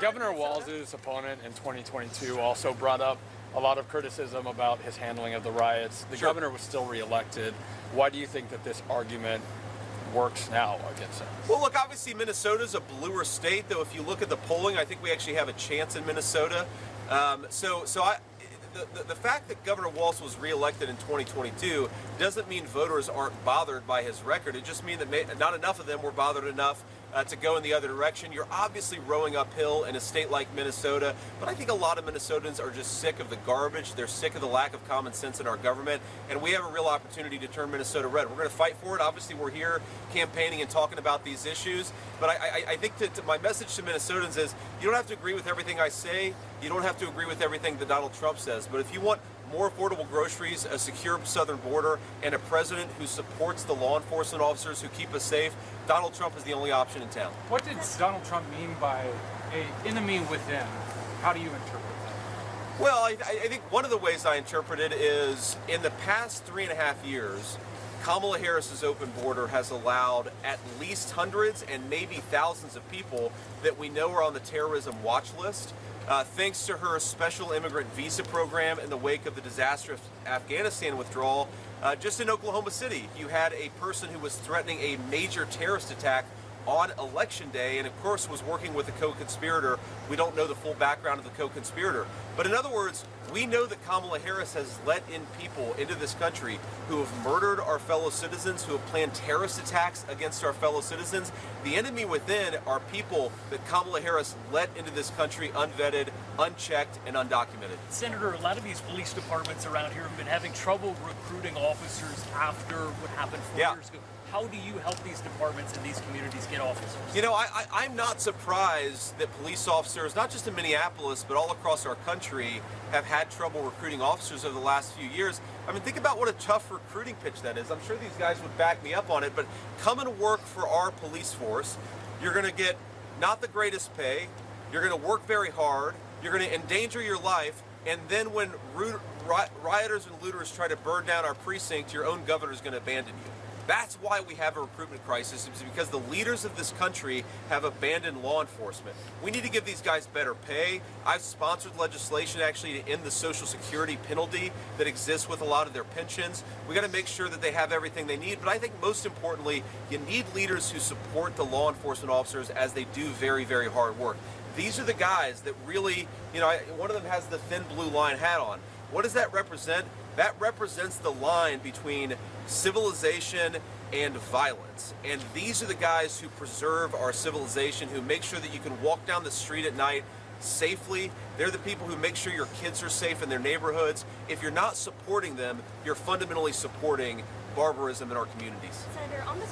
Governor Walz's opponent in 2022 also brought up a lot of criticism about his handling of the riots. The governor was still reelected. Why do you think that this argument works now against him? Well, look, obviously Minnesota's a bluer state, though if you look at the polling, I think we actually have a chance in Minnesota. The fact that Governor Walz was reelected in 2022 doesn't mean voters aren't bothered by his record. It just means that not enough of them were bothered enough to go in the other direction. You're obviously rowing uphill in a state like Minnesota, but I think a lot of Minnesotans are just sick of the garbage. They're sick of the lack of common sense in our government, and we have a real opportunity to turn Minnesota red. We're going to fight for it. Obviously, we're here campaigning and talking about these issues, but I think my message to Minnesotans is you don't have to agree with everything I say. You don't have to agree with everything that Donald Trump says, but if you want more affordable groceries, a secure southern border, and a president who supports the law enforcement officers who keep us safe, Donald Trump is the only option in town. What did Donald Trump mean by an enemy within? How do you interpret that? Well, I think one of the ways I interpret it is in the past 3.5 years, Kamala Harris's open border has allowed at least hundreds and maybe thousands of people that we know are on the terrorism watch list. Thanks to her special immigrant visa program in the wake of the disastrous Afghanistan withdrawal, just in Oklahoma City, you had a person who was threatening a major terrorist attack on Election Day and, of course, was working with a co-conspirator. We don't know the full background of the co-conspirator. But in other words, we know that Kamala Harris has let in people into this country who have murdered our fellow citizens, who have planned terrorist attacks against our fellow citizens. The enemy within are people that Kamala Harris let into this country unvetted, unchecked, and undocumented. Senator, a lot of these police departments around here have been having trouble recruiting officers after what happened 4 years ago. How do you help these departments and these communities get officers? You know, I'm not surprised that police officers, not just in Minneapolis, but all across our country, have had trouble recruiting officers over the last few years. I mean, think about what a tough recruiting pitch that is. I'm sure these guys would back me up on it, but come and work for our police force. You're going to get not the greatest pay. You're going to work very hard. You're going to endanger your life. And then when rioters and looters try to burn down our precinct, your own governor is going to abandon you. That's why we have a recruitment crisis, is because the leaders of this country have abandoned law enforcement. We need to give these guys better pay. I've sponsored legislation actually to end the Social Security penalty that exists with a lot of their pensions. We got to make sure that they have everything they need, but I think most importantly, you need leaders who support the law enforcement officers as they do very, very hard work. These are the guys that really, you know, one of them has the thin blue line hat on. What does that represent? That represents the line between civilization and violence. And these are the guys who preserve our civilization, who make sure that you can walk down the street at night safely. They're the people who make sure your kids are safe in their neighborhoods. If you're not supporting them, you're fundamentally supporting barbarism in our communities. Senator, on this